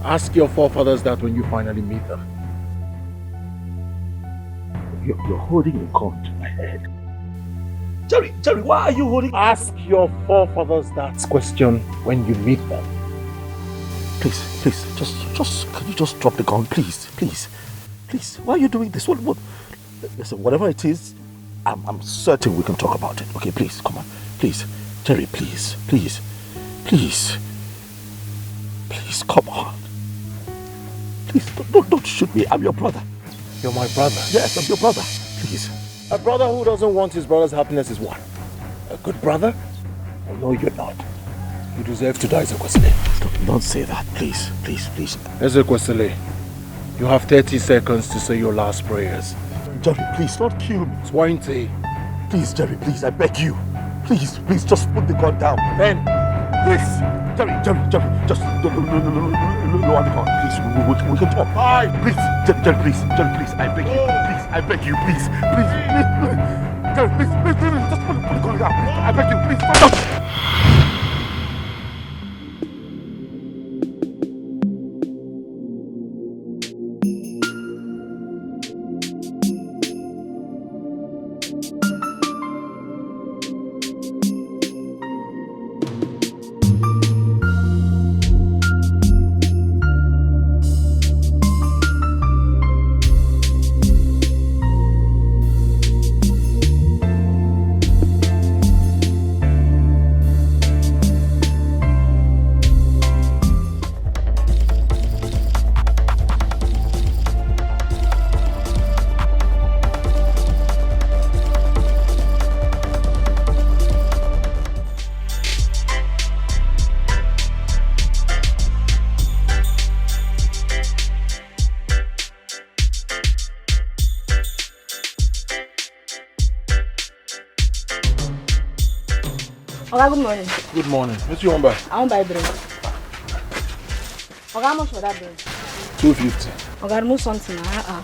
Ask your forefathers that when you finally meet them. You're holding a gun to my head. Jerry, why are you holding... Ask your forefathers that question when you meet them. Please, can you just drop the gun, please? Why are you doing this? What? Listen, whatever it is, I'm certain we can talk about it. Okay, please, come on. Please, Jerry, please, come on. Please, don't shoot me. I'm your brother. You're my brother? Yes, I'm your brother. Please. A brother who doesn't want his brother's happiness is what? A good brother? Oh, no, you're not. You deserve to die, Ezekwesili. Don't say that, please. Ezekwesili, you have 30 seconds to say your last prayers. Jerry, please, don't kill me. 20. Please, Jerry, please, I beg you. Please, just put the gun down. 10. Please. Jerry, just lower the gun, please. We can talk. 5. Please, Jerry, please, I beg you. Please. Jerry, please, just put the gun down. Please, I beg you, please. Stop. Oga, good morning. Good morning. What do you want to buy? I want to buy bread. Oga, how much for that bread? 250. Oga, remove something. Oga,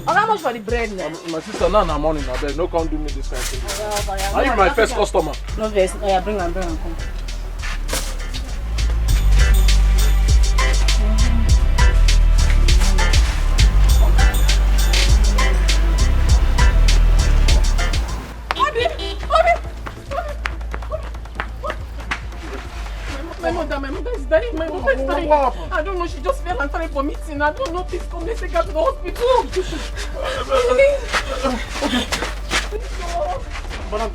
how much for the bread now? My sister, now in the morning, I beg. No, can't do me this kind of thing. Oga, Are you my first customer? No, vex. Oh, yeah, bring and come. My mother is dying. My mother is dying. I don't know. She just fell and started vomiting. I don't know. Please come. Let's take her to the hospital. Okay. Madam,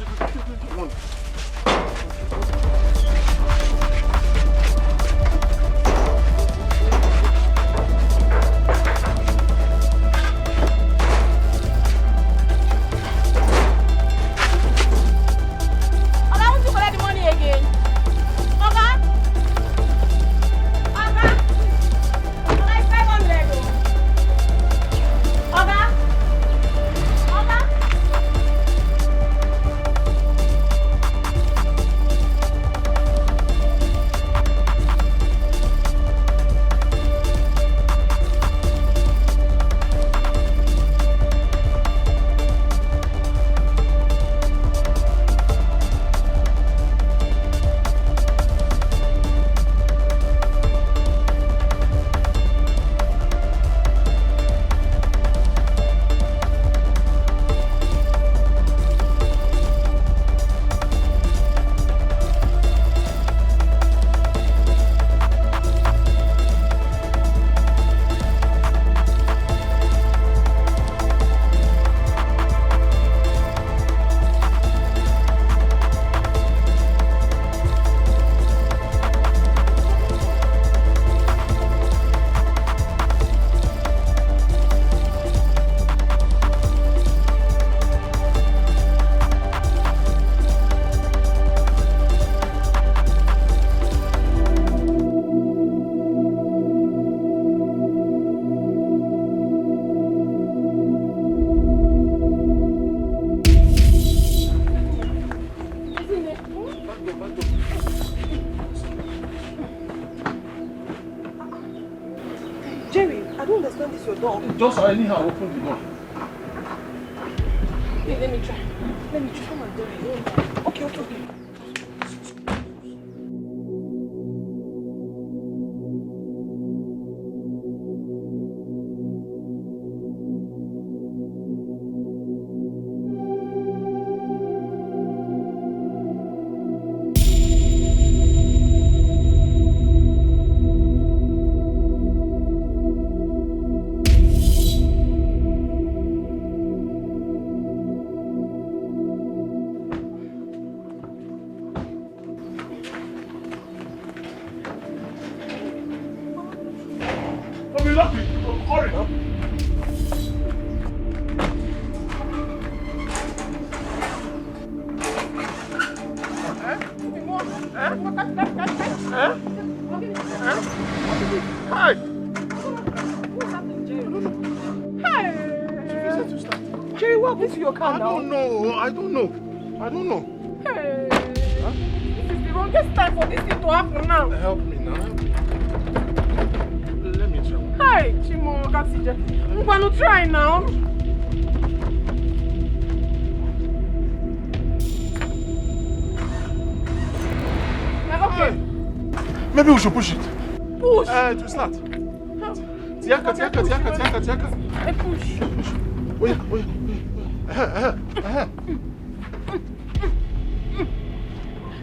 just anyhow open the door. Wait, let me try. Come on, do it. Okay. Hurry now. Hi! What's happening, Jerry? Jerry, what happened to your car now? I don't know. Hey! Huh? This is the wrongest time for this thing to happen now. Help me now. Let me try. Hi, Chimo, I can't see Jerry. I'm going to try now. Okay. Maybe we should push it. Push? To start. Tiaka. I push. Wait.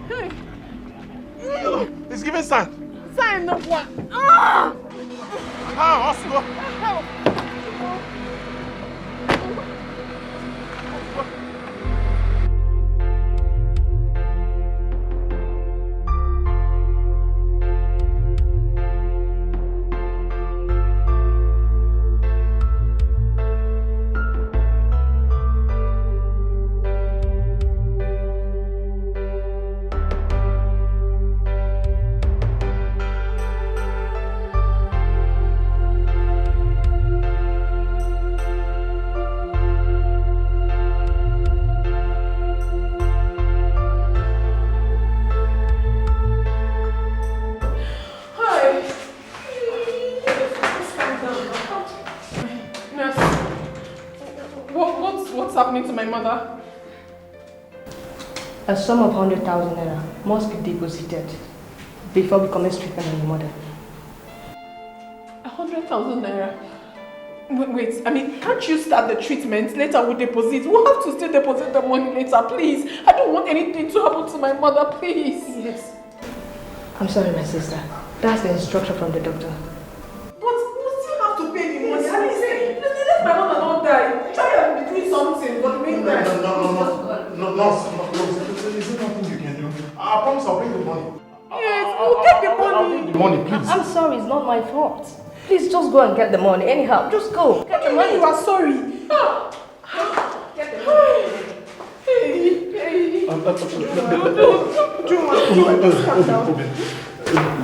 Hey. It's giving sign. Sign of what? Hospital. Help. What's happening to my mother? A sum of 100,000 naira must be deposited before we commence treatment on your mother. 100,000 naira? Wait, I mean, can't you start the treatment? Later we'll deposit. We'll have to still deposit the money later, please. I don't want anything to happen to my mother, please. Yes. I'm sorry, my sister. That's the instruction from the doctor. But we still have to pay the money. I mean, let my mother not die. Try and be doing something, but meantime. No. There's nothing you can do. I promise I'll bring the money. Yes, we'll get the money. I'll bring the money, please. I'm sorry, it's not my fault. Please just go and get the money. Anyhow, just go. Get the money. You are sorry. Get the money.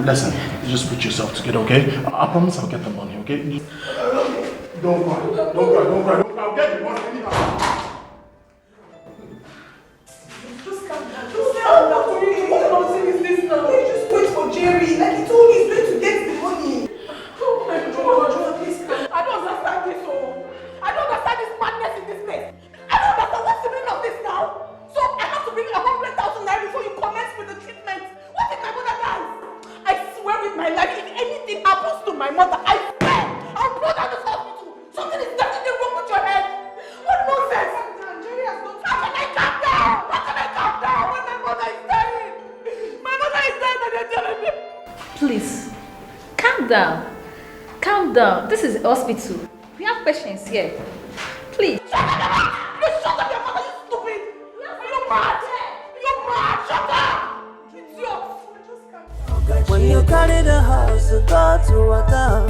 Listen, just put yourself together, okay? I promise I'll get the money, okay? Don't cry. I'll get the money anyhow. Just calm down. Just calm down. What nonsense is this now? Just wait for Jerry. Like he told me he's going to get the money. Oh my God, please. I don't understand this. I don't understand this madness in this place. I don't understand what's the meaning of this now. So I have to bring 100,000 naira before you commence with the treatment. What if my mother dies? I swear with my life, if anything happens to my mother, I swear I'll blow down this hospital. Something is definitely wrong with your head. What nonsense? Jerry has not. How can I calm down? How can I calm down when my mother is dying? My mother is dying and they're telling me. Please, calm down. Calm down. This is a hospital. We have patients here. Please. Shut up! You shut up, your mother, you stupid! You're mad! You're mad! Shut up! Idiot! When you carry the house, you go to water,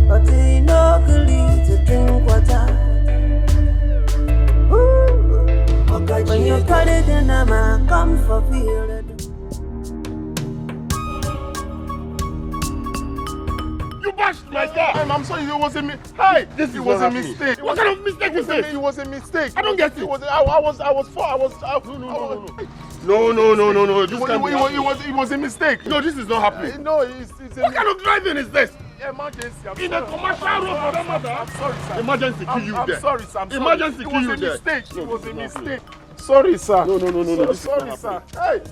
but you no good to drink water. When you carry the nama, come for field. You bashed my car. I'm sorry, it was a mistake. Hi, it was a mistake. What kind of mistake is this? It was a mistake. I don't get it. No. It was a mistake. No, this is not happening. No, it's what kind of driving is this? Emergency. In a commercial road for that matter. I'm sorry, sir. Emergency kill you there. I'm sorry, sir. Emergency kill you there. It was a mistake. Sorry, sir. No. Sorry, sir. Hey.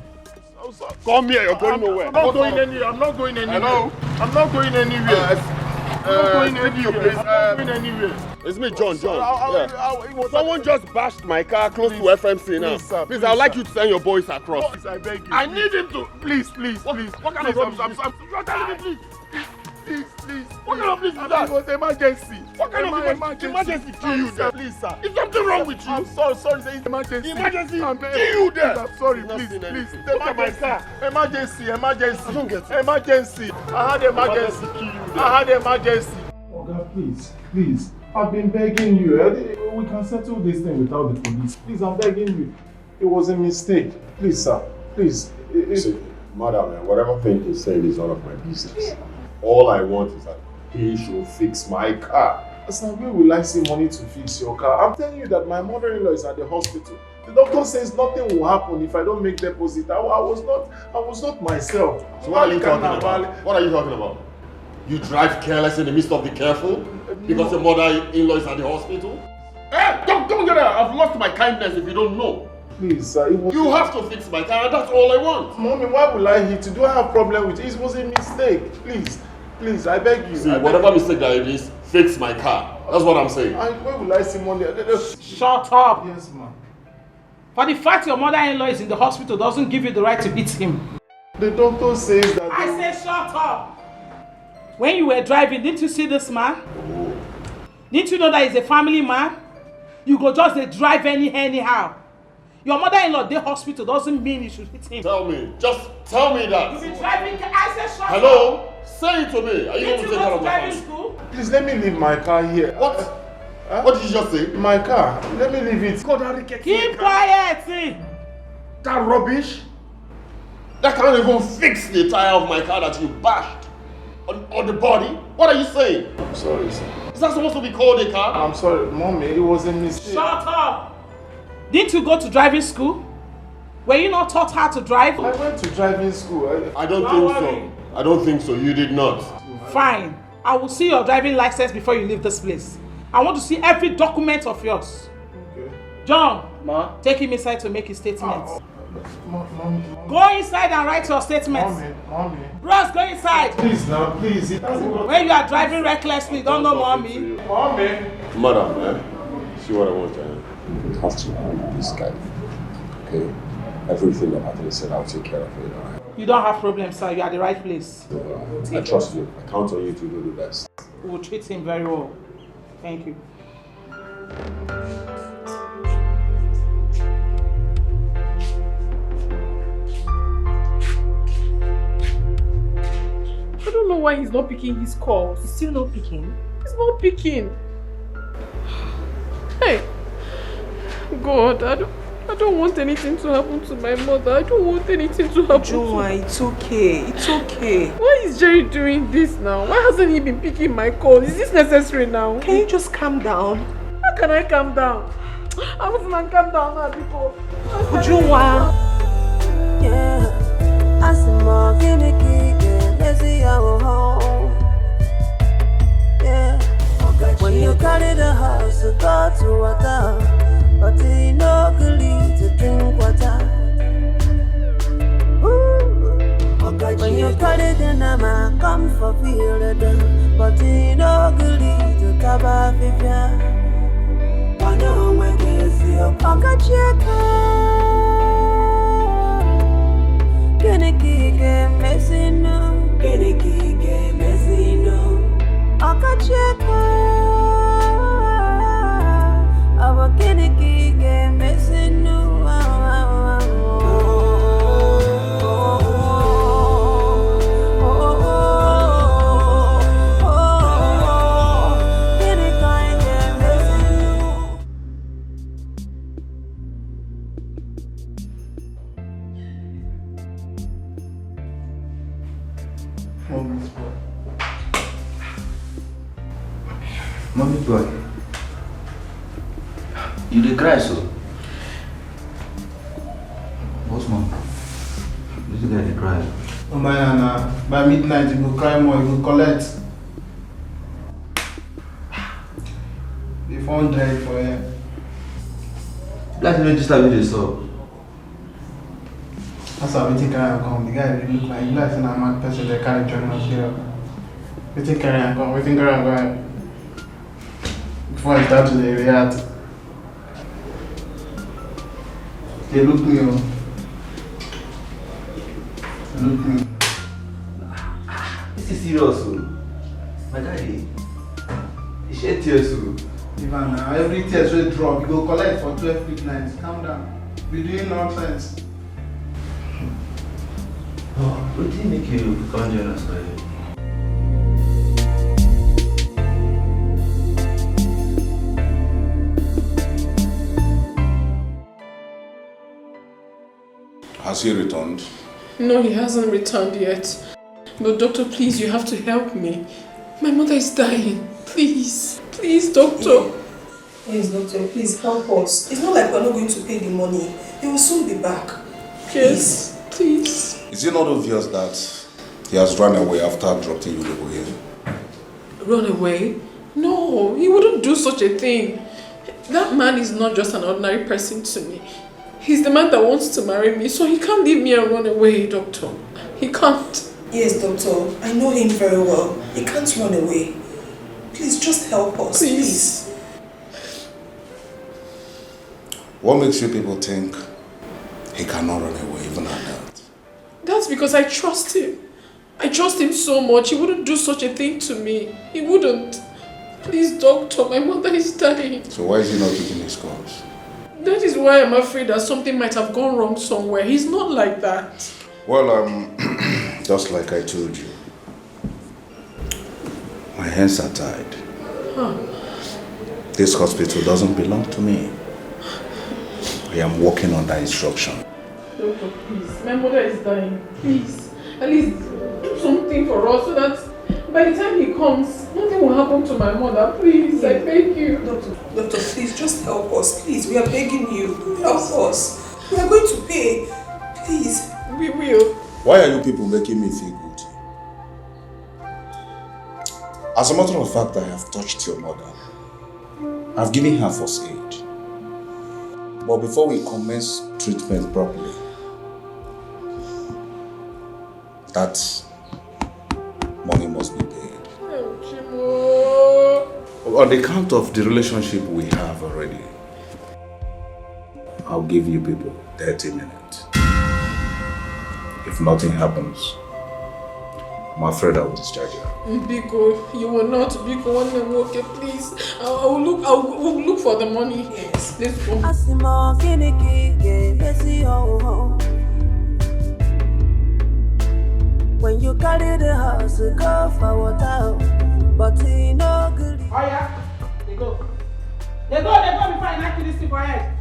Come here, you're going nowhere. I'm not going anywhere. I'm not going anywhere. Hello? I'm not going anywhere. It's me, John. Someone just bashed my car close to FMC now. Please, I'd like you to send your boys across. Please, I beg you. I need him to. Please. What kind of rubbish? You're telling me, please. Please. What kind of please is that? It was emergency. What kind of emergency kill you there? Please, sir. Is something wrong with you? I'm sorry, sir. It's emergency. Emergency kill you there. I'm sorry, please. Look at my car. Emergency. I don't get it. Emergency. I had emergency kill you there. I had emergency. please. I've been begging you. We can settle this thing without the police. Please, I'm begging you. It was a mistake. Please, sir. Please. See, madam, whatever thing he's saying is none of my business. All I want is that he should fix my car. Sir, where will I see money to fix your car? I'm telling you that my mother-in-law is at the hospital. The doctor says nothing will happen if I don't make deposit. I was not myself. So what are you talking about? What are you talking about? You drive careless in the midst of the careful? Because your mother-in-law is at the hospital? Hey, don't get out! I've lost my kindness if you don't know. Please, sir, You have to fix my car, and that's all I want. Mommy, why will I hit you? Do I have a problem with it? It was a mistake. Please, I beg you. See, whatever mistake that it is, fix my car. That's what I'm saying. Where will I see money? Shut up! Yes, ma'am. For the fact your mother-in-law is in the hospital doesn't give you the right to beat him. The doctor says that... I say shut up! When you were driving, didn't you see this man? Didn't you know that he's a family man? You go just drive anyhow. Your mother-in-law in the hospital doesn't mean you should hit him. Tell me. Just tell me that. You be driving... I say shut up! Hello? Say it to me. Are you Didn't going to you take care go of to my driving house? school? Please, let me leave my car here. What? What did you just say? My car. Let me leave it. Keep quiet, see? That rubbish? That can't even fix the tire of my car that you bashed on the body? What are you saying? I'm sorry, sir. Is that supposed to be called a car? I'm sorry, Mommy. It was a mistake. Shut up! Didn't you go to driving school? Were you not taught how to drive? I went to driving school. I don't think so. I don't think so. You did not. Fine. I will see your driving license before you leave this place. I want to see every document of yours. Okay. John, Ma? take him inside to make his statements. Mommy. Go inside and write your statements. Mommy. Bros, go inside. Please now, please. When you are driving recklessly, don't know mommy. Mommy. Madam, see what I want, You have to leave this guy. Okay? Everything that Anthony said, I'll take care of it. You don't have problems, sir. You are at the right place. I trust you. I count on you to do the best. We will treat him very well. Thank you. I don't know why he's not picking his calls. He's still not picking. He's not picking. Hey, God, I don't want anything to happen to my mother. I don't want anything to happen to her. It's okay. It's okay. Why is Jerry doing this now? Why hasn't he been picking my calls? Is this necessary now? Can you just calm down? How can I calm down? I wasn't calm down now before. Ujunwa. Yeah, I see more gimmicky, let's see our home. Yeah, when you carry the house, you go to water, but you no good to drink water. When you carry the nama, come for feel the but you no good to taba fifia. I know when you see your pocket check. Kike mesino, kike mesino. Akacheka, aba kike mesino. Mommy boy, you dey cry so? What's mom? This guy dey cry. Oh my Anna, by midnight you go cry more, you go collect. The phone died for you. Like you register with this up. That's how we take carry and come. The guy really look like you like a mad person that carry join us here. We take carry and come, we think carry and go. Before I start to react. They look me up. Look me. This is serious, my daddy. He shed tears. Ivan, now every tears will drop. You go collect for 12 midnights. Calm down. We're doing nonsense. Oh, what did make you come join us for you? Has he returned? No, he hasn't returned yet. But doctor, please, you have to help me. My mother is dying. Please. Please, doctor. Yes, doctor, please help us. It's not like we're not going to pay the money. He will soon be back. Yes, please. Is it not obvious that he has run away after dropping you people here? Run away? No, he wouldn't do such a thing. That man is not just an ordinary person to me. He's the man that wants to marry me, so he can't leave me and run away, doctor. He can't. Yes, doctor. I know him very well. He can't run away. Please, just help us. Please. What makes you people think he cannot run away even at that? That's because I trust him. I trust him so much. He wouldn't do such a thing to me. He wouldn't. Please, doctor, my mother is dying. So why is he not taking his calls? That is why I'm afraid that something might have gone wrong somewhere. He's not like that. Well, just like I told you, my hands are tied. Huh. This hospital doesn't belong to me. I am working under instruction. Doctor, please. My mother is dying. Please. At least do something for us so that by the time he comes, nothing will happen to my mother. Please, I beg you. Doctor, please, just help us. Please, we are begging you. Help us. We are going to pay. Please. We will. Why are you people making me feel guilty? As a matter of fact, I have touched your mother. I've given her first aid. But before we commence treatment properly, that money must be paid. On the count of the relationship we have already, I'll give you people 30 minutes. If nothing happens, I'm afraid I will discharge you. Biko, you will not. Biko, okay, please. I will look for the money. Yes, let's go. When you carry the house, go for water, but he no good. Oh yeah, they go. They go before I knock you this thing for head.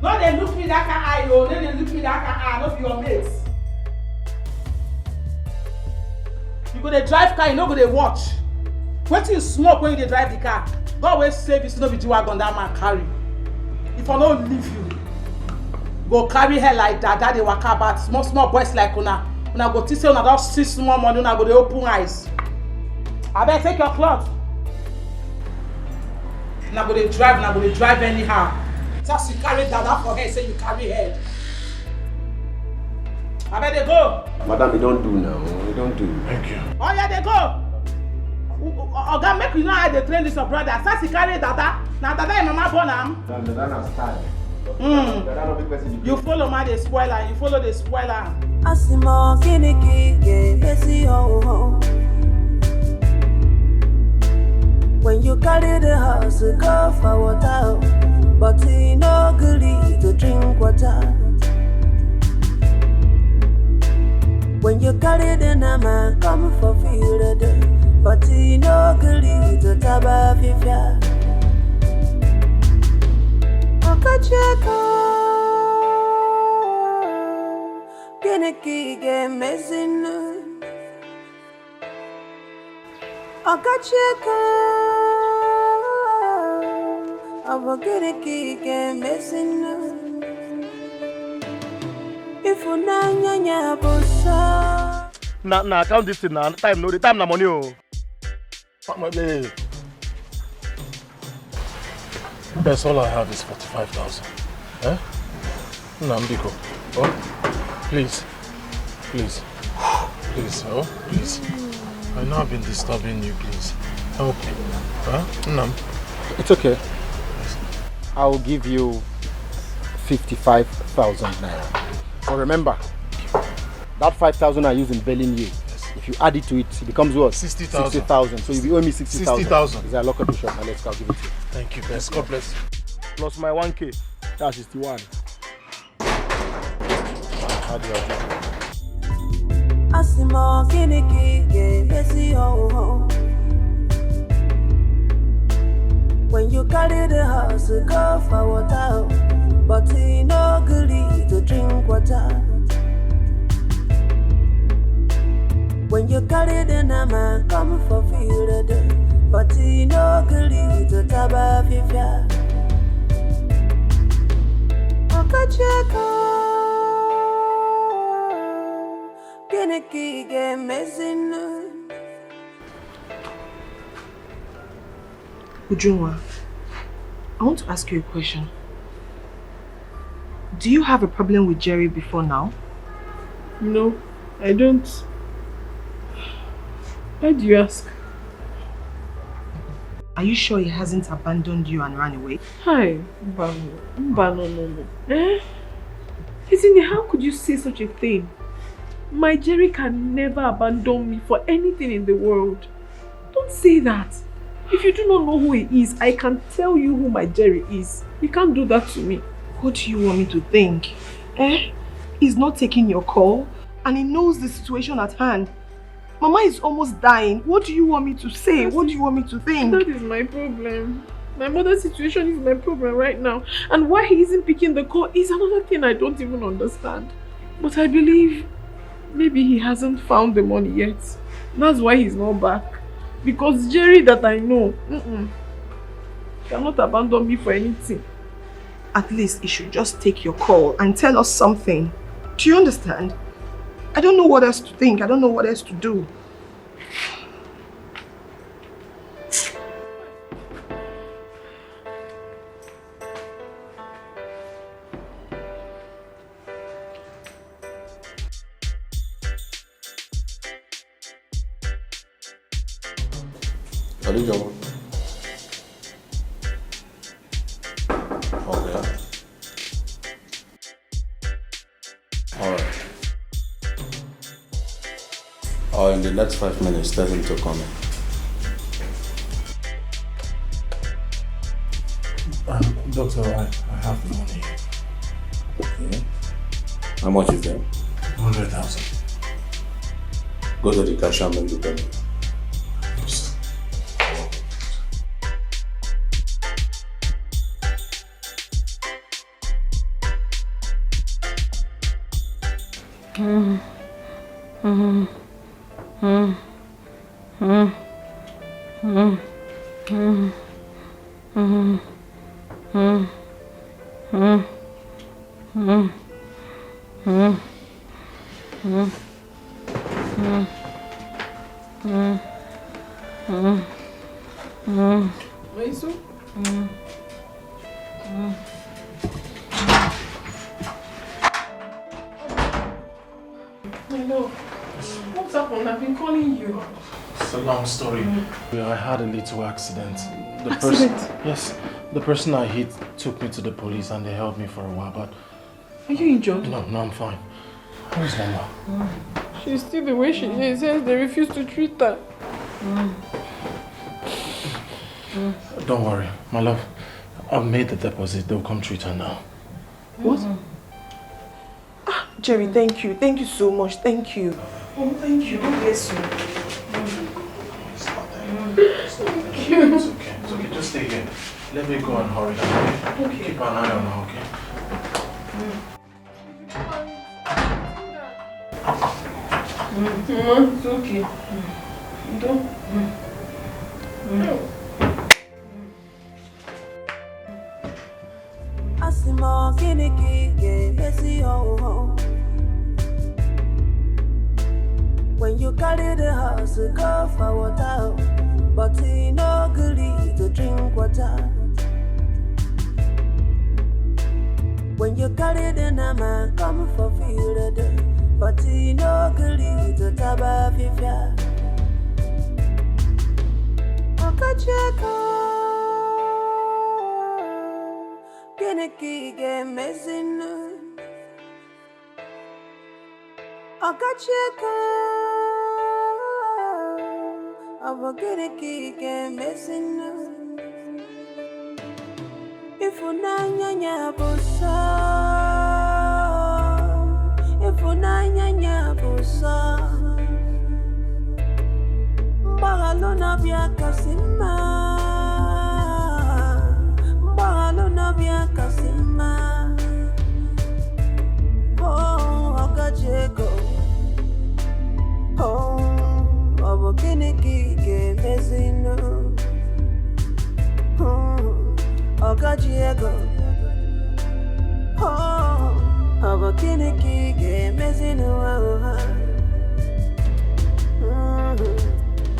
No, they look me that eye, no, then they look me that eye, not your mates. You go to drive car, you no go to watch. What you smoke when you drive the car? God will save you, so no be G-Wagon that man carry. If I don't leave you, go carry her like that they walk about small boys like una. Una go teach say una don see small money, una go dey open eyes. I better take your cloth. Una go dey drive anyhow. Just you carry dada for head, say you carry head. I better go. Madam, you don't do now. You don't do. Thank you. Oh yeah, they go. Oga, make you know how they train this your brother. As he carry dada, now dada your mama born am. Dada na style. You follow my the spoiler. You follow the spoiler. Asimo kiniki ge besi ho. When you carry the house, go for water, but he no good to drink water. When you carry the nama, come for field, but he no good to taba fifia. Okacheko. Kiniki ge mezin Okacheko Abo kiniki ge mezin If unanya bosa Na count this thing now. Time no, the time na money oh. Family. That's all I have is 45,000. Eh? Nambiko. Oh, please. Please. Please, oh, please. I know I've been disturbing you, please. Help me. Huh? Nam. It's okay. I'll give you 55,000 naira. But remember, that 5,000 I use in bailing you. If you add it to it, it becomes what? 60,000. 60,000. So you'll be owing me 60,000. 60,000. Is that lock up the shop? Now let's go. I'll give it to you. Thank you, best. God bless you. Plus my 1K. That's 61. How do you do? Asimo kiniki ge besi ho. When you carry the house, go for water, but he no good to drink water. When you carry the nama, come for feel the but you know, girlie, to taba fifia. Okacheko, Geneki, game messing. Ujunwa, I want to ask you a question. Do you have a problem with Jerry before now? No, I don't. Why do you ask? Are you sure he hasn't abandoned you and ran away? Hi, no. Eh? Isn't how could you say such a thing? My Jerry can never abandon me for anything in the world. Don't say that. If you do not know who he is, I can tell you who my Jerry is. You can't do that to me. What do you want me to think? He's not taking your call and he knows the situation at hand. Mama is almost dying. What do you want me to say? What do you want me to think? That is my problem. My mother's situation is my problem right now. And why he isn't picking the call is another thing I don't even understand. But I believe maybe he hasn't found the money yet. That's why he's not back. Because Jerry that I know, cannot abandon me for anything. At least he should just take your call and tell us something. Do you understand? I don't know what else to think. I don't know what else to do. Okay. Alright. In the next 5 minutes, tell him to come in. Doctor, I have the money. Okay. How much is there? 100,000. Go to the cashier and make the payment. I had a little accident. The person I hit took me to the police and they held me for a while, but... Are you injured? No, I'm fine. Where's Mama? She's still the way she is, since they refuse to treat her. Don't worry, my love. I've made the deposit. They'll come treat her now. What? Jerry, thank you. Thank you so much. Thank you. Oh, thank you. God bless you. Thank you. It's okay. Just stay here. Let me go and hurry down, okay? Keep an eye on her, okay? It's okay. Don't. When you carry the house, go for water, but he no good to drink water. When you carry the nama, come for feel the but he no good to taba fifia. Okacheko, Geneki game messing. Okacheko, Geneki game messing. If unanya busa, if unanya busa, Bagalona bia kasima, Bagalona bia kasima. Oh, Okacheko, oh. Diego. Oh, abakini kige mezino wa.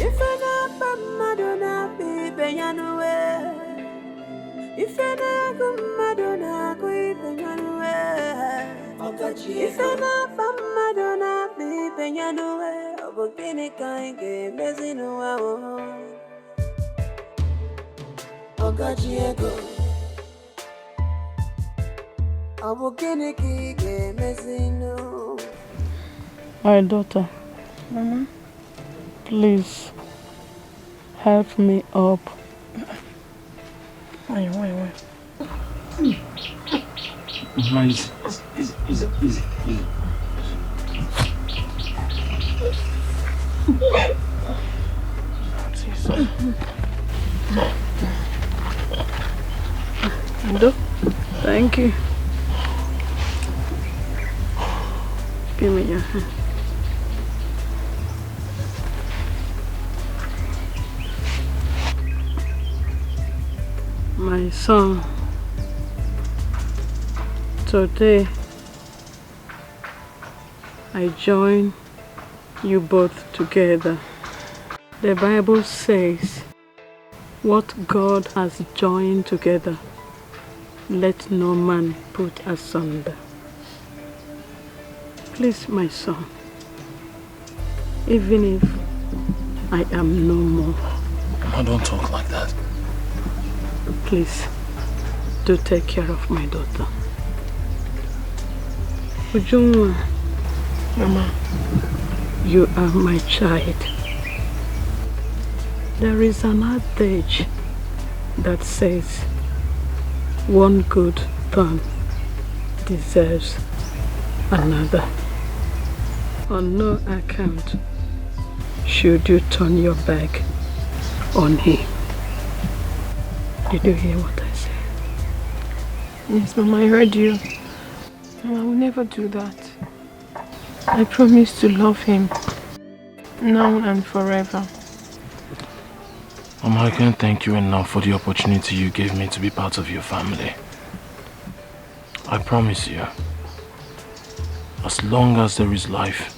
If I not Madonna be Benyanue. If I not Madonna be Benyanue. If I not Madonna be Benyanue. Abakini kige mezino wa. Diego. My daughter, Mama, please help me up. Wait. Mama, easy. Edo, thank you. Give me your hand. My son, today I join you both together. The Bible says, what God has joined together, let no man put asunder. Please, my son, even if I am no more. Mama, don't talk like that. Please, do take care of my daughter. Ujunwa, Mama, you are my child. There is an adage that says, one good turn deserves another. On no account should you turn your back on him. Did you hear what I said? Yes, Mama, I heard you. Mama, I will never do that. I promise to love him now and forever. Mama, I can't thank you enough for the opportunity you gave me to be part of your family. I promise you, as long as there is life,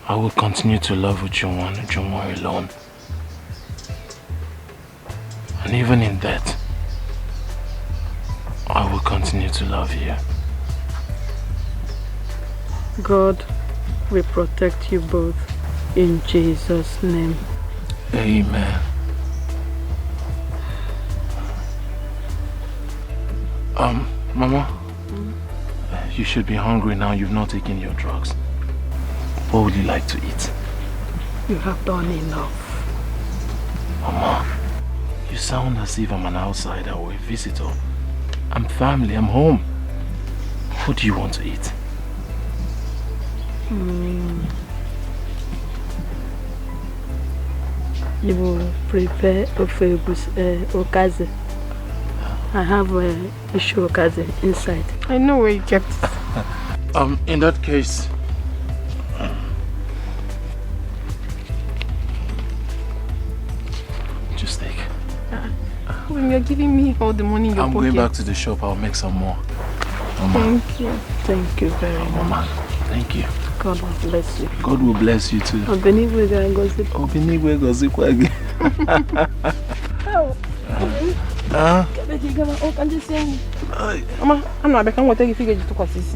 I will continue to love Ujunwa and Ujunwa alone. And even in death, I will continue to love you. God will protect you both in Jesus' name. Amen. Mama, you should be hungry now. You've not taken your drugs. What would you like to eat? You have done enough. Mama, you sound as if I'm an outsider or a visitor. I'm family, I'm home. What do you want to eat? You will prepare okaze. I have a issue okaze inside. I know where you kept it. In that case, just take. When you're giving me all the money in your I'm pocket. going back to the shop. I'll make some more. Mama. Thank you. Thank you very much. Mama, thank you. God will bless you. God will bless you too. Obenigwe ga-agọzikwa. Obenigwe gọzikwa gị. Mama, I'm not going to take you to Kwasisi.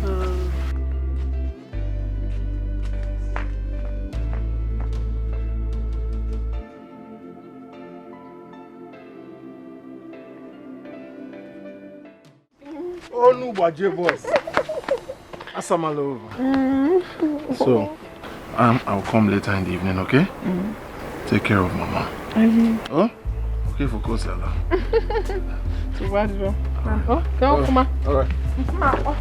Oh, no, Baje boss. Asamalo. So, I'll come later in the evening, okay? Take care of Mama. Oh? Okay for Kosala. So what is wrong? Oh, come on. All right. Come on.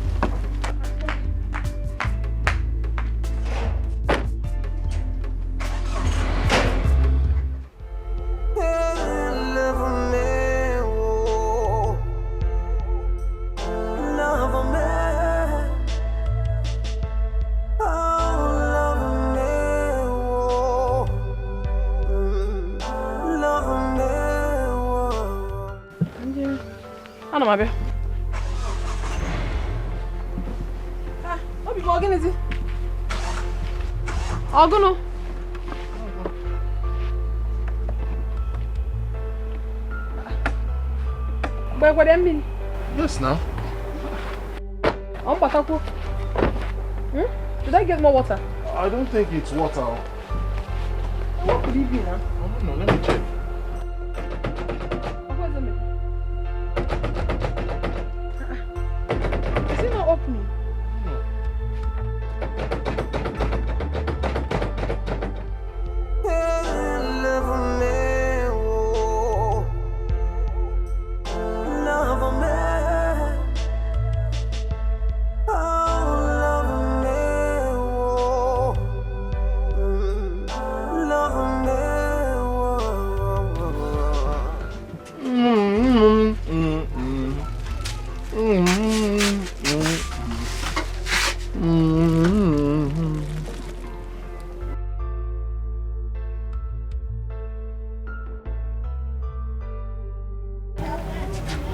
Ana m abịa. Obi bụ gịnịzi? Ọgụnụ. Gbekwere mmiri? Yes, now. I'm Bataku. Should I get more water? I don't think it's water. What could it be now? No, let me check. Is it not opening?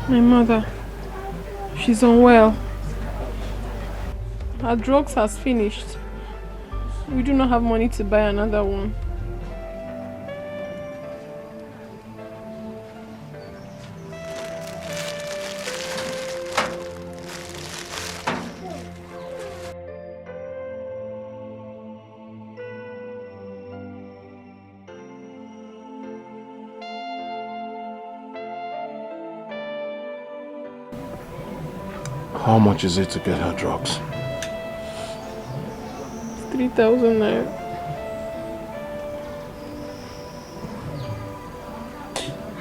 My mother, she's unwell. Her drugs has finished. We do not have money to buy another one. How much is it to get her drugs? 3,000 naira.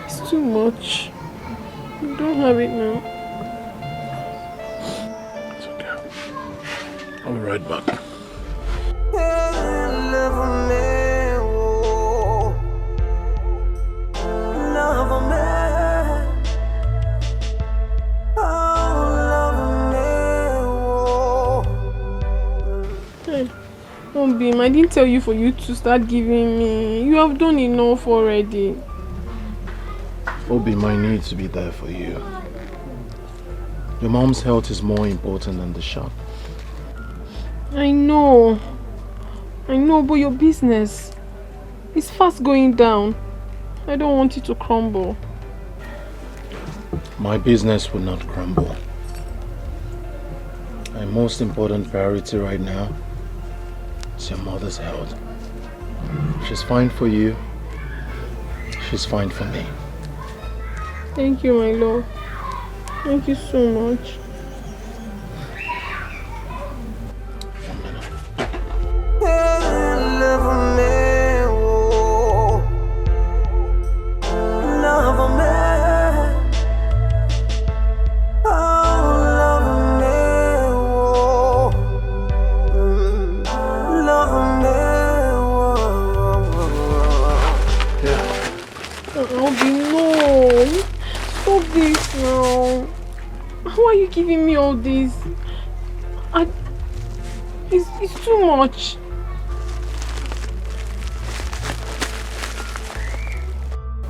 It's too much. We don't have it now. It's okay. I'll be right back. Bim, I didn't tell you for you to start giving me. You have done enough already. Obim, I need to be there for you. Your mom's health is more important than the shop. I know, but your business is fast going down. I don't want it to crumble. My business will not crumble. My most important priority right now is your mother's health. She's fine for you. She's fine for me. Thank you, my love. Thank you so much. Giving me all this, it's too much.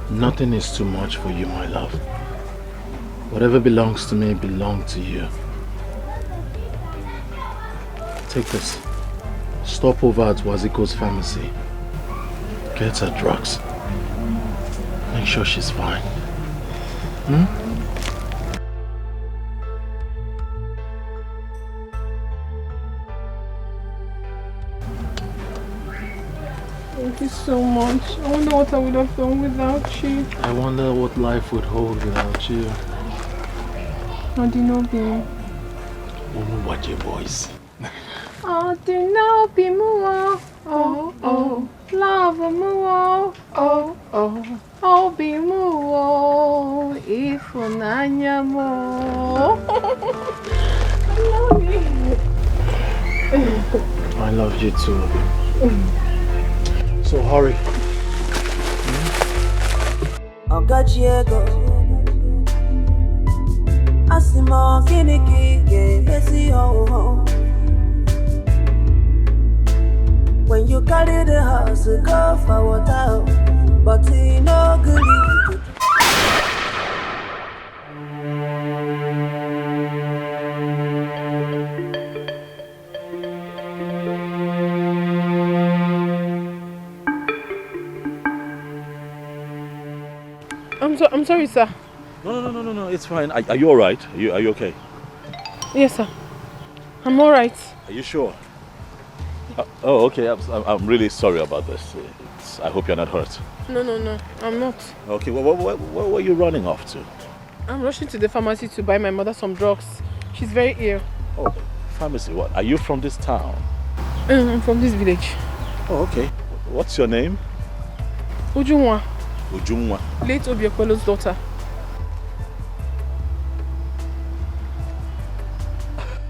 Nothing is too much for you, my love. Whatever belongs to me belongs to you. Take this. Stop over at Wazico's pharmacy. Get her drugs. Make sure she's fine. Thank you so much. I wonder what I would have done without you. I wonder what life would hold without you. I do not be. Watch your voice. I do not be more. Oh, love more. Oh, be more. If I love you. I love you too. So hurry. Diego. Asimo kiniki messy ho. When you carry the house, go for water, but he no good. I'm sorry, sir. No, it's fine. Are you alright? Are you okay? Yes, sir. I'm alright. Are you sure? Oh, okay. I'm really sorry about this. I hope you're not hurt. No, I'm not. Okay, where were you running off to? I'm rushing to the pharmacy to buy my mother some drugs. She's very ill. Oh, pharmacy. What? Are you from this town? I'm from this village. Oh, okay. What's your name? Ujunwa. Ujunwa. Late Obiekwelo's daughter.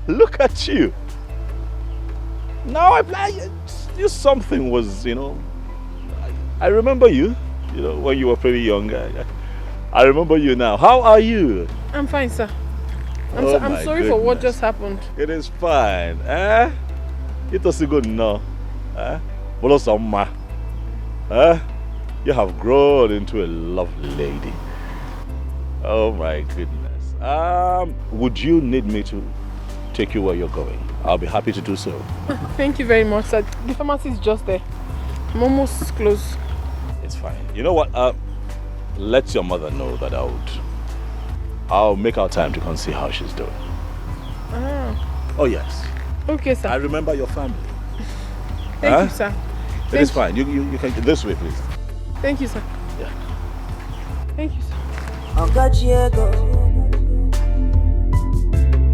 Look at you. Now I knew something was, I remember you, when you were pretty young. I remember you now. How are you? I'm fine, sir. I'm sorry for what just happened. It is fine. It was good no. Bolosoma. You have grown into a lovely lady. Oh my goodness. Would you need me to take you where you're going? I'll be happy to do so. Thank you very much, sir. The pharmacy is just there. I'm almost close. It's fine. You know what? Let your mother know that I'll make our time to come see how she's doing. Oh yes. Okay, sir. I remember your family. Thank you, sir. It is fine. You can this way, please. Thank you, sir. Yeah. Thank you, sir.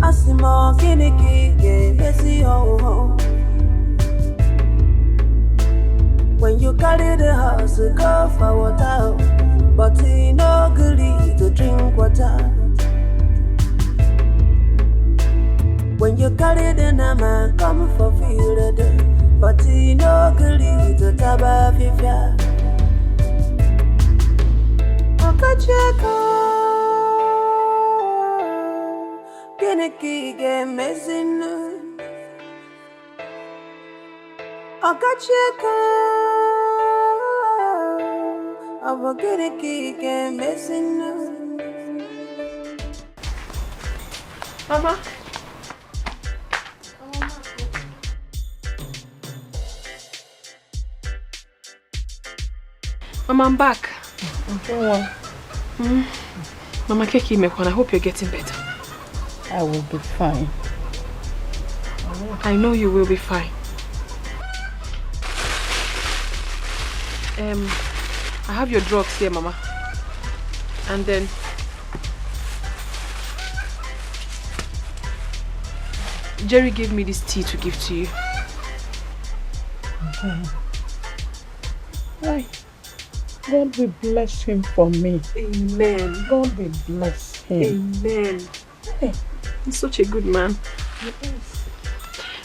Asimo kiniki ke messy ho. When you carry the house, go for water, but he no good to drink water. When you carry the nama, come for field, but he no good to taba fifia. Okacheko. Kiniki ke messing. Okacheko. Aba kiniki ke messing. Mama. Mama, I'm back. Mama Keki Mekwan, I hope you're getting better. I will be fine. I know you will be fine. I have your drugs here, Mama. And then Jerry gave me this tea to give to you. Okay. Right. God will bless him for me. Amen. God will bless him. Amen. Hey. He's such a good man. Yes.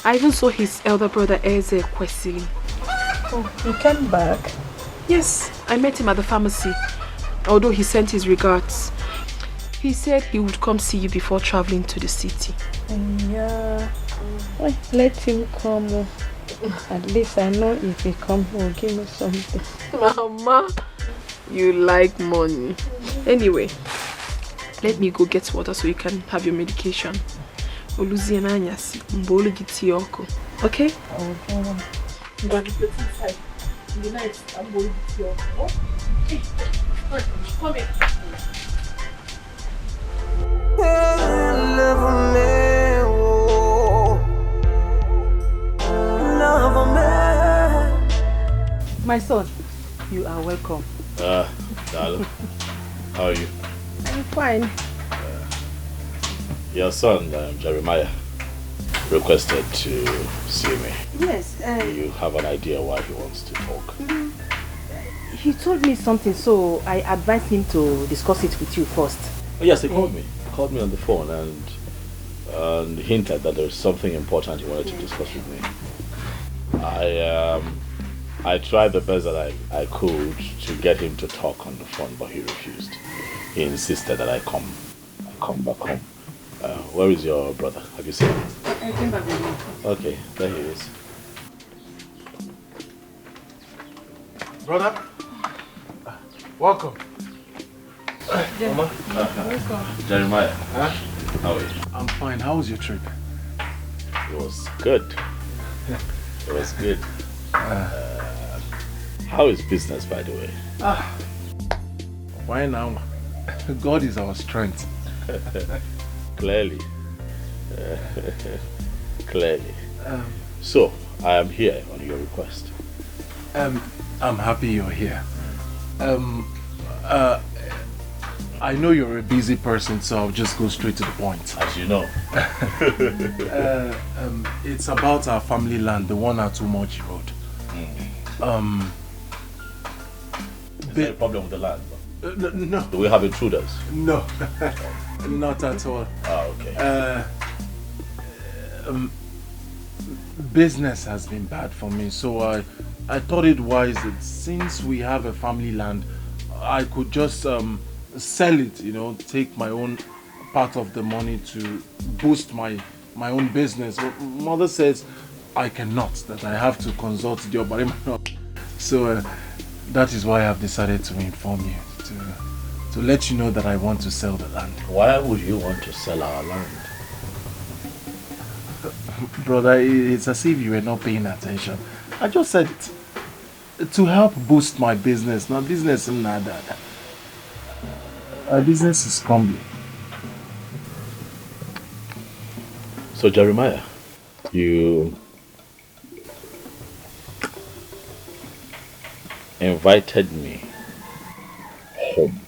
I even saw his elder brother Eze Kwesi. Oh, he came back? Yes, I met him at the pharmacy. Although he sent his regards. He said he would come see you before traveling to the city. Yeah. Well, let him come. At least I know if he comes, he will give me something. Mama, you like money. Anyway, let me go get water so you can have your medication. Okay? I will go on. I'm going to put it inside. In the night, I'm going to get your okay. Come here. My son, you are welcome. Darling, how are you? I'm fine. Your son, Jeremiah, requested to see me. Yes. You have an idea why he wants to talk? He told me something, so I advised him to discuss it with you first. Oh, yes, he called me. He called me on the phone and hinted that there's something important he wanted to discuss with me. I tried the best that I could to get him to talk on the phone, but he refused. He insisted that I come back home. Where is your brother? Have you seen him? I came back with him. Okay, there he is. Brother, welcome. Mama. Jeremiah. Huh? How are you? I'm fine. How was your trip? It was good. It was good. How is business, by the way? Why now? God is our strength. Clearly. Clearly. So, I am here on your request. I'm happy you're here. I know you're a busy person, so I'll just go straight to the point. As you know. It's about our family land, the 1&2-Moji Road. Is there a problem with the land? No. Do we have intruders? No, not at all. Okay. Business has been bad for me, so I thought it wise that since we have a family land, I could just sell it, take my own part of the money to boost my own business. But mother says I cannot, that I have to consult the Obarima. So that is why I've decided to inform you, to let you know that I want to sell the land. Why would you want to sell our land? Brother, it's as if you were not paying attention. I just said it. To help boost my business. Now business is not that. Our business is crumbling. So Jeremiah, you invited me home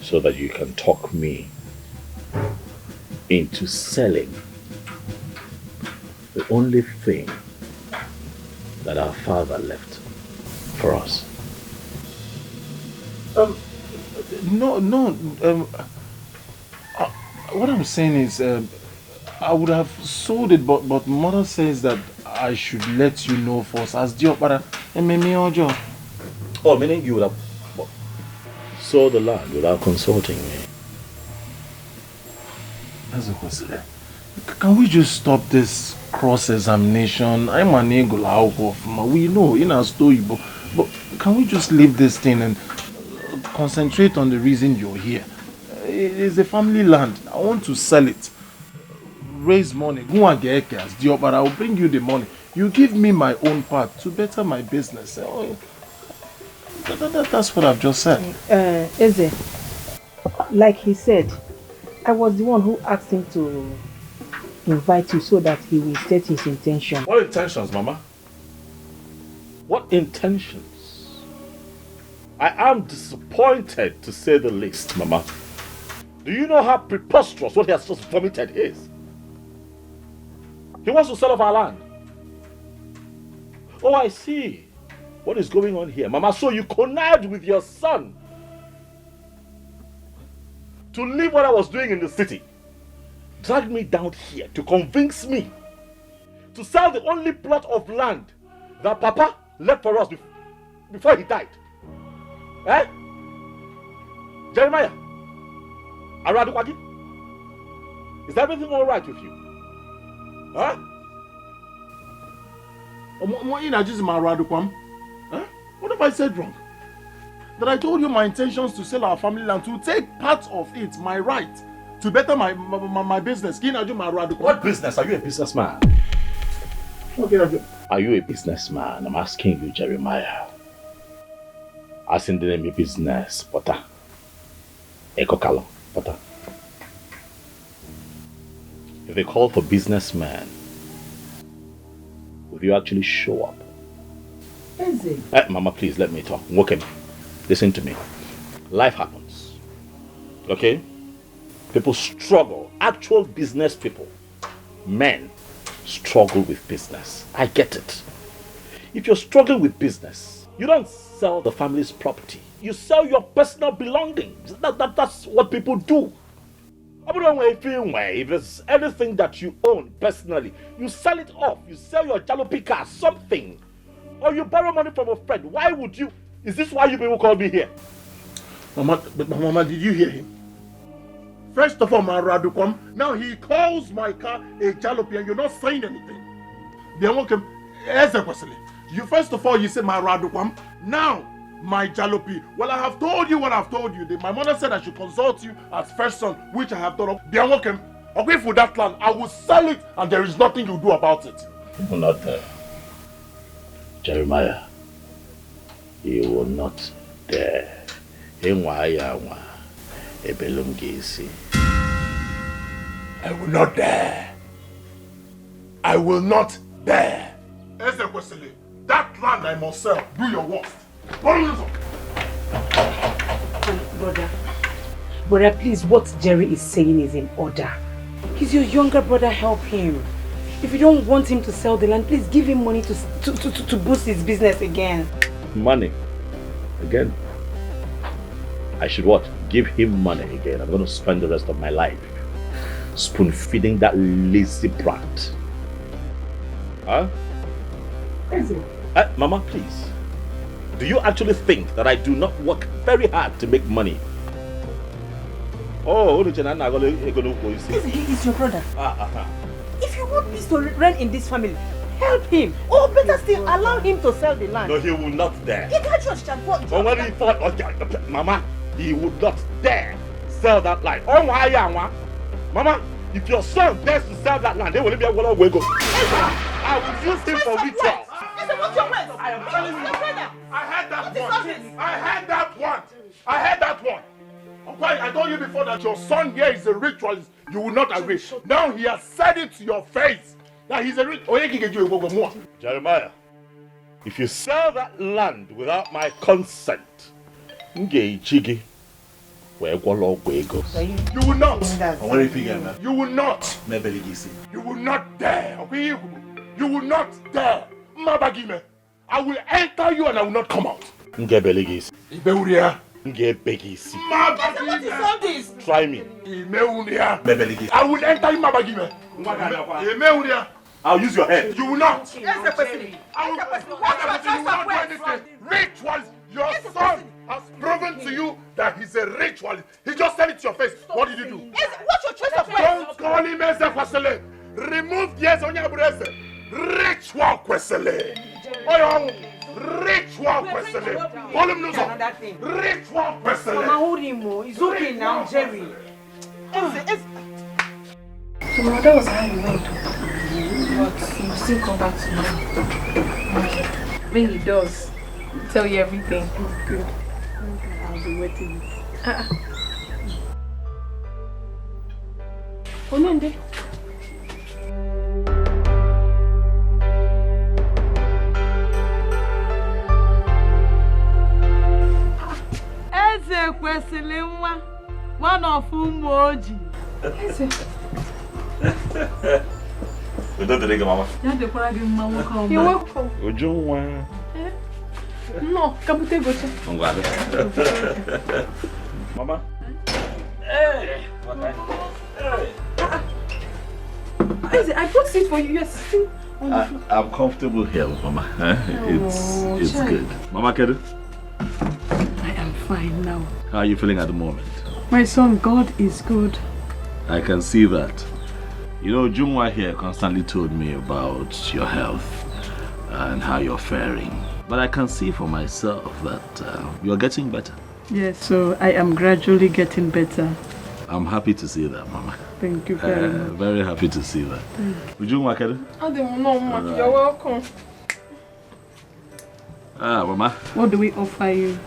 so that you can talk me into selling the only thing that our father left for us. No. What I'm saying is, I would have sold it, but mother says that I should let you know first. As Diopara, Oh, meaning you would have sold the land without consulting me. That's a question. Can we just stop this cross-examination? I'm an eagle out of we know in our story, but can we just leave this thing and concentrate on the reason you're here? It is a family land. I want to sell it. Raise money. Go and get cash, but I will bring you the money. You give me my own part to better my business. That's what I've just said. Eze, like he said, I was the one who asked him to invite you so that he will state his intention. What intentions, Mama? What intentions? I am disappointed, to say the least, Mama. Do you know how preposterous what he has just vomited is? He wants to sell off our land. Oh, I see. What is going on here, Mama? So you connived with your son to leave what I was doing in the city, drag me down here to convince me to sell the only plot of land that Papa left for us before he died. Eh? Jeremiah, Aradukwagi, is everything all right with you? Huh? What have I said wrong? That I told you my intentions to sell our family land, to take part of it, my right, to better my business. What business? Are you a businessman? Okay. Are you a businessman? I'm asking you, Jeremiah. As in the name of business, Potter. Ekokalo, Potter. If they call for businessman, will you actually show up? Mama, please let me talk. Okay, listen to me. Life happens. Okay? People struggle. Actual business people, men, struggle with business. I get it. If you're struggling with business, you don't sell the family's property. You sell your personal belongings. That's what people do. If there's anything that you own personally, you sell it off. You sell your jalopy car, something. Or you borrow money from a friend. Why would you? Is this why you people called me here? Mama, did you hear him? First of all, Maradukwam, now he calls my car a jalopy and you're not saying anything. Then you first of all, you say Maradukwam, now my jalopy. Well, I have told you what I've told you. My mother said I should consult you as first son, which I have done. Then okay, for that land, I will sell it and there is nothing you do about it. You will not, Jeremiah, you will not dare. I will not dare. I will not dare. Ezekwesili, that land I must sell. Do your worst. Brother, please, what Jerry is saying is in order. He's your younger brother, help him. If you don't want him to sell the land, please give him money to boost his business again. Money? Again? I should what? Give him money again. I'm going to spend the rest of my life spoon-feeding that lazy brat. Huh? Mama, please. Do you actually think that I do not work very hard to make money? Oh, he's your brother. If you want peace to reign in this family, help him. Or better still, allow him to sell the land. No, he will not dare. Mama, he would not dare sell that land. Mama, if your son dares to sell that land, they will be able to go. I will use him for ritual. I am telling you. I had that one. Okay, I told you before that your son here is a ritualist. You will not agree. Now he has said it to your face that he's a ritualist. Jeremiah, if you sell that land without my consent, you will not. You will not. You will not dare. Okay? You will not dare. Mabagime. I will enter you and I will not come out. What is all this? Try me. I will enter in Mabagime. I'll use your head. You will not. You will not do anything. Rituals. Your son has proven to you that he's a ritualist. He just said it to your face. What did you do? What's your choice of words? Don't call him Ezekwesili. Remove the yes on your breast. Ritual Kwesili. Ritual Kwesili. Call him Nuzo. Ritual Kwesili. Mama, hold him. It's okay now, Jerry. So that was how you went. But you still come back to me. When he does, he'll tell you everything. Good. I'll be waiting. Onende. Ezekwesili nwa, one of Umoji. Don't take Mama. You're welcome. Ujungwa. No, kabute gocha. Mama. Hey. I brought seat for you. You're sitting on the floor. I'm comfortable here, Mama. It's good. Mama Kedu? I am fine now. How are you feeling at the moment? My son, God is good. I can see that. You know, Jungwa here constantly told me about your health and how you're faring. But I can see for myself that you're getting better. Yes, so I am gradually getting better. I'm happy to see that, Mama. Thank you very much. Very happy to see that. Jungwa Kedu? You're welcome. Mama. What do we offer you?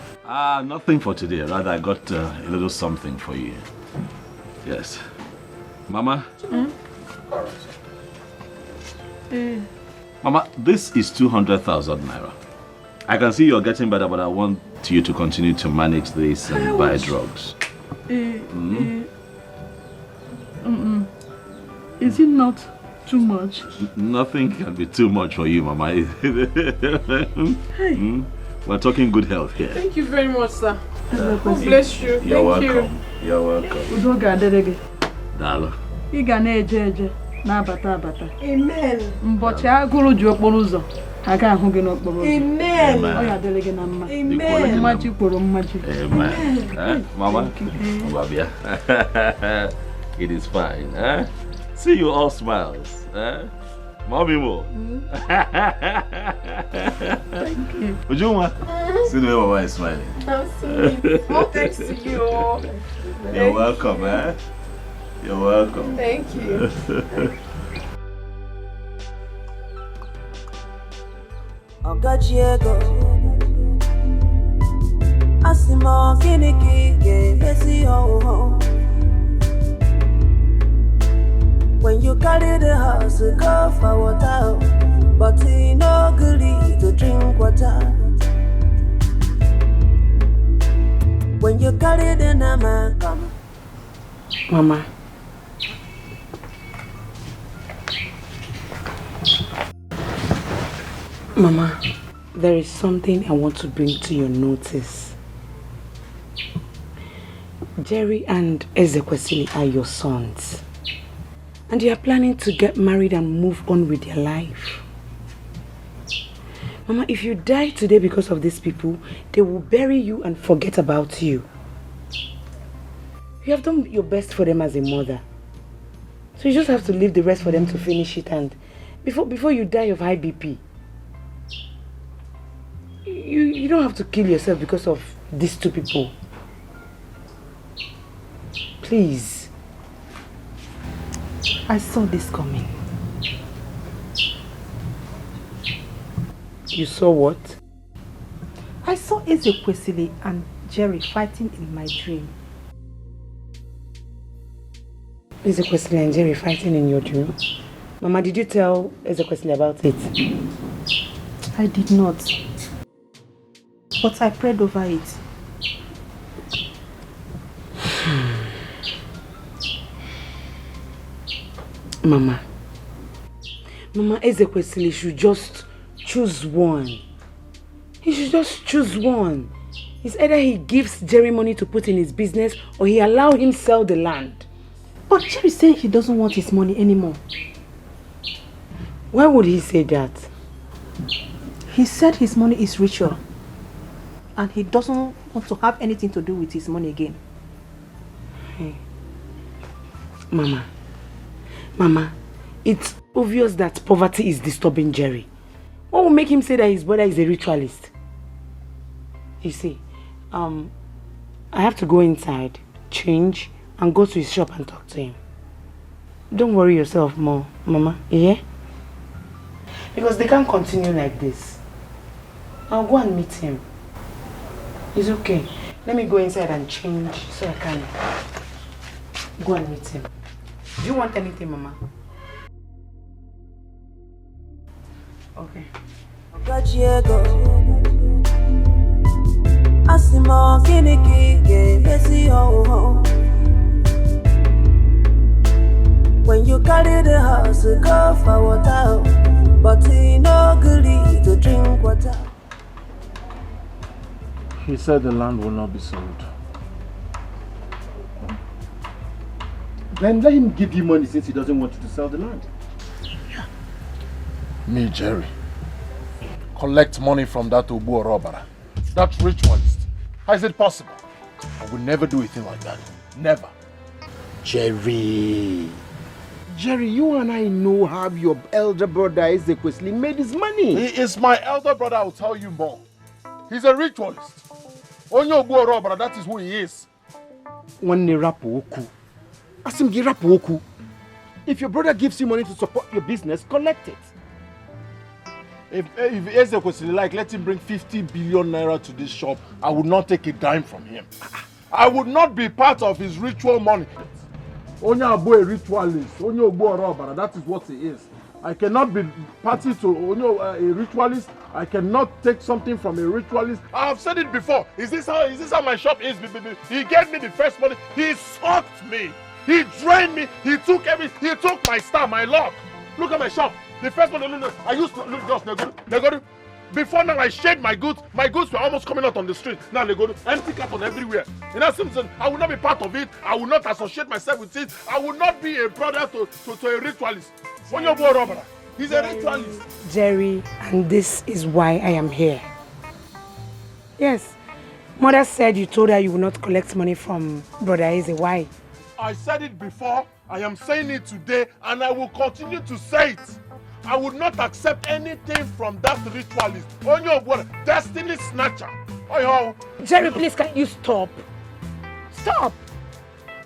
Nothing for today. Rather, I got a little something for you. Yes. Mama? Mama, this is 200,000 naira. I can see you're getting better, but I want you to continue to manage this and buy drugs. Is it not too much? Nothing can be too much for you, Mama. We're talking good health here. Thank you very much, sir. God bless you. You're welcome. You're welcome. Dalo. Amen. Mbochi agụrụ ji okporo ụzọ aga ahụ gị n'okporo ụzọ. Amen. Ọ ya dịrị gị na mma. Amen. Mmaji kwuru mmaji. Amen. Mama. Babia. It is fine. See you all smiles. Mommy more. Thank you. Ujuma. See the way Mama is smiling. I'm sweet. More thanks to you. You're welcome, You're welcome. Thank you. Asimo kiniki ge messy ho. When you carry the house, go for water, but he no goodly to drink water. When you carry the nama, come. Mama. Mama, there is something I want to bring to your notice. Jerry and Ezekwesili are your sons. And you are planning to get married and move on with your life. Mama, if you die today because of these people, they will bury you and forget about you. You have done your best for them as a mother. So you just have to leave the rest for them to finish it, and before you die of high BP. You don't have to kill yourself because of these two people. Please. I saw this coming. You saw what? I saw Ezekwesili and Jerry fighting in my dream. Ezekwesili and Jerry fighting in your dream? Mama, did you tell Ezekwesili about it? I did not. But I prayed over it. Mama, Ezekwesili should just choose one. He should just choose one. It's either he gives Jerry money to put in his business or he allow him sell the land. But Jerry said he doesn't want his money anymore. Why would he say that? He said his money is ritual. And he doesn't want to have anything to do with his money again. Hey. Mama, it's obvious that poverty is disturbing Jerry. What will make him say that his brother is a ritualist? You see, I have to go inside, change, and go to his shop and talk to him. Don't worry yourself more, Mama, yeah? Because they can't continue like this. I'll go and meet him. It's okay. Let me go inside and change so I can go and meet him. Do you want anything, Mama? Okay. Asimo kiniki ge messy ho. When you carry the house, go for water, but he no goodly to drink water. He said the land will not be sold. Then let him give you money since he doesn't want you to sell the land. Yeah. Me, Jerry. Collect money from that Ubu robber. That ritualist. How is it possible? I would never do a thing like that. Never. Jerry, you and I know how your elder brother Ezekwesili made his money. He is my elder brother, I will tell you more. He's a ritualist. Onyo Ubu robber, that is who he is. If your brother gives you money to support your business, collect it. If Ezekwesili let him bring 50 billion naira to this shop, I would not take a dime from him. I would not be part of his ritual money. Onyo Abu a ritualist, Onyo Ubu a robber, that is what he is. I cannot be party to Onyo a ritualist. I cannot take something from a ritualist. I have said it before. Is this how my shop is? He gave me the first money. He sucked me. He drained me. He took everything. He took my star, my luck. Look at my shop. The first money I used to look just Negodu. Before now I shared my goods. My goods were almost coming out on the street. Now they go to empty carton everywhere. In that Simpson, I will not be part of it. I will not associate myself with it. I will not be a brother to a ritualist. When you're born robber, he's a ritualist. Jerry, and this is why I am here. Yes, Mother said you told her you will not collect money from Brother Eze. Why? I said it before. I am saying it today, and I will continue to say it. I would not accept anything from that ritualist. On your word, destiny snatcher. Oh, Jerry, please, can you stop? Stop!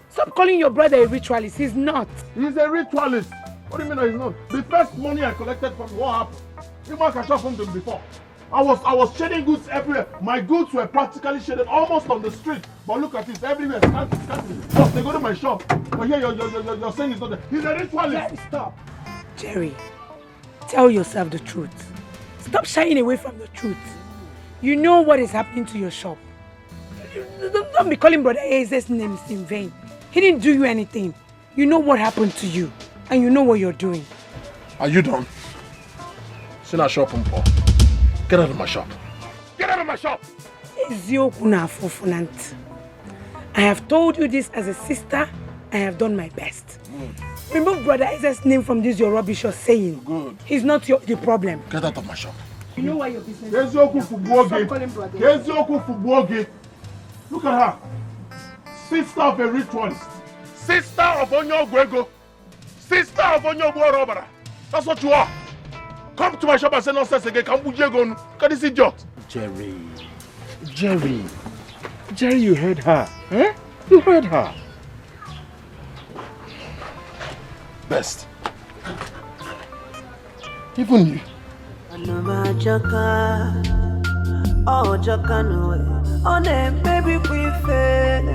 Stop calling your brother a ritualist. He's not. He's a ritualist. What do you mean he's not? The first money I collected from what happened? You might have shot from them before. I was shedding goods everywhere. My goods were practically shedded almost on the street. But look at this, everywhere. Stop, they go to my shop. But here you're saying it's not there. He's a ritualist. Jerry, stop. Jerry, tell yourself the truth. Stop shying away from the truth. You know what is happening to your shop. Don't be calling Brother Aze's names in vain. He didn't do you anything. You know what happened to you. And you know what you're doing. Are you done? Sit in shop, Paul. Get out of my shop. Get out of my shop! I have told you this as a sister. I have done my best. Good. Remove Brother Isaac's name from this your rubbish you're saying. Good. He's not the problem. Get out of my shop. You know why your business is... Stop calling brother. Look at her. Sister of a ritualist. Sister of Onyo Gwego. Sister of Onyo Robara. That's what you are. Come to my shop and say nonsense again. Look at this idiot. Jerry, you heard her. Eh? You heard her. Best. Even you. Oh, Jacano, on a baby, we fail.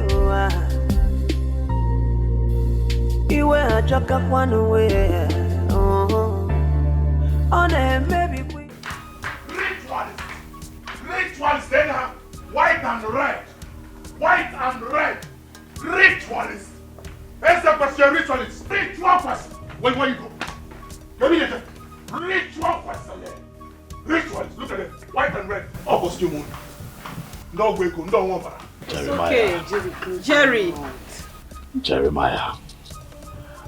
You were a Jacka one away. On a baby, we Ritualist, then white and red. White and red. Ritualist. Answer question, ritualist. Ritual question. Where you go? Come here. Ritual question. Ritualist. Look at it. White and red. Oh, costume. No weko, no woman. Jeremiah. Okay, Jerry. Jeremiah,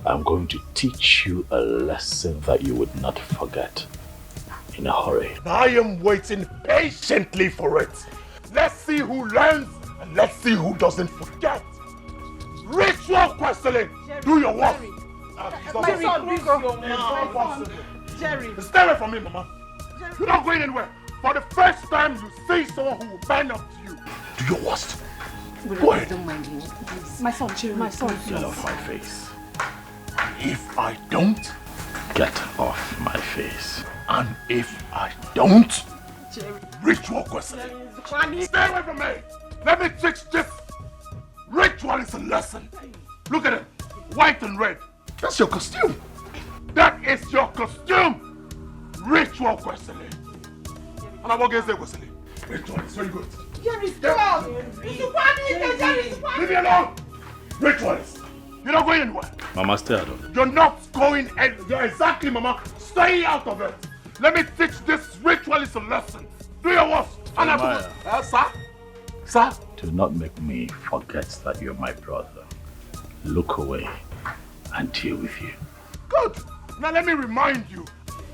I'm going to teach you a lesson that you would not forget in a hurry. I am waiting patiently for it. Let's see who learns and let's see who doesn't forget. Ritual questioning. Do your work. Jerry. Stay away from me, Mama. You're not going anywhere. For the first time, you see someone who will bend up to you. Do your worst. Go ahead. Don't mind him, please. My son, Jerry. My son. Get off my face. If I don't, get off my face. And if I don't, Jerry. Ritual questioning. Stay away from me. Let me teach this ritualist a lesson. Look at it. White and red. That's your costume. That is your costume. Ritual questioning. And I'm going to say questioning. Ritual is very good. Jerry, stop! Leave me alone! Ritualist. You're not going anywhere. Mama, stay out of it. You're not going anywhere. Exactly, Mama. Stay out of it. Let me teach this ritualist a lesson. Do your worst. Sir? Sir? Do not make me forget that you're my brother. Look away and deal with you. Good. Now let me remind you.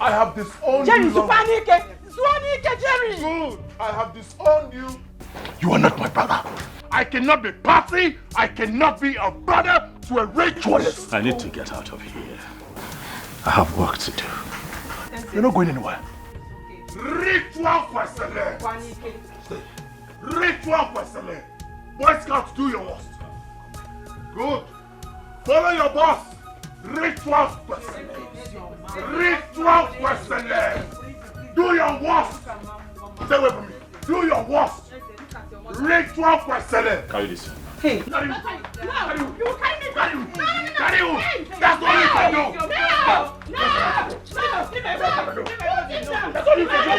I have disowned Jerry, you. Jerry! Good. I have disowned you. You are not my brother. I cannot be party. I cannot be a brother to a ritualist. I need to get out of here. I have work to do. You're not going anywhere. Ritual questioning. Ritual questioning. Boy Scouts, do your worst. Good. Follow your boss. Ritual questioning. Ritual questioning. Do your worst. Stay away from me. Do your worst. Ritual questioning. Carry this. Hey. Carry you. No. You carry me. Carry you. No. Carry you. That's all you can do. No. That's all you can do.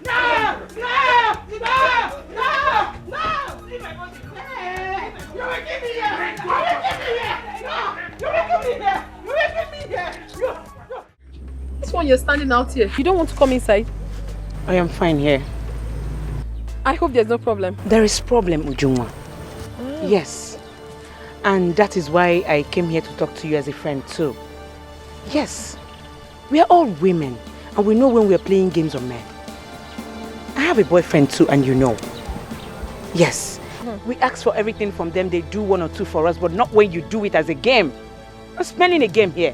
No. Leave my body. You will give me here. You will give me here. No. You will give me here. You will give me here. This one you're standing out here. You don't want to come inside? I am fine here. I hope there's no problem. There is problem, Ujunwa. Yes. And that is why I came here to talk to you as a friend too. Yes. We are all women and we know when we are playing games of men. I have a boyfriend too and you know. Yes. We ask for everything from them. They do one or two for us, but not when you do it as a game. I'm smelling a game here.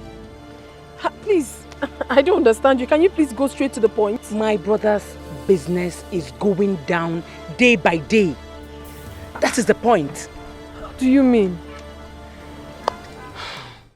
Please, I don't understand you. Can you please go straight to the point? My brother's business is going down day by day. That is the point. What do you mean?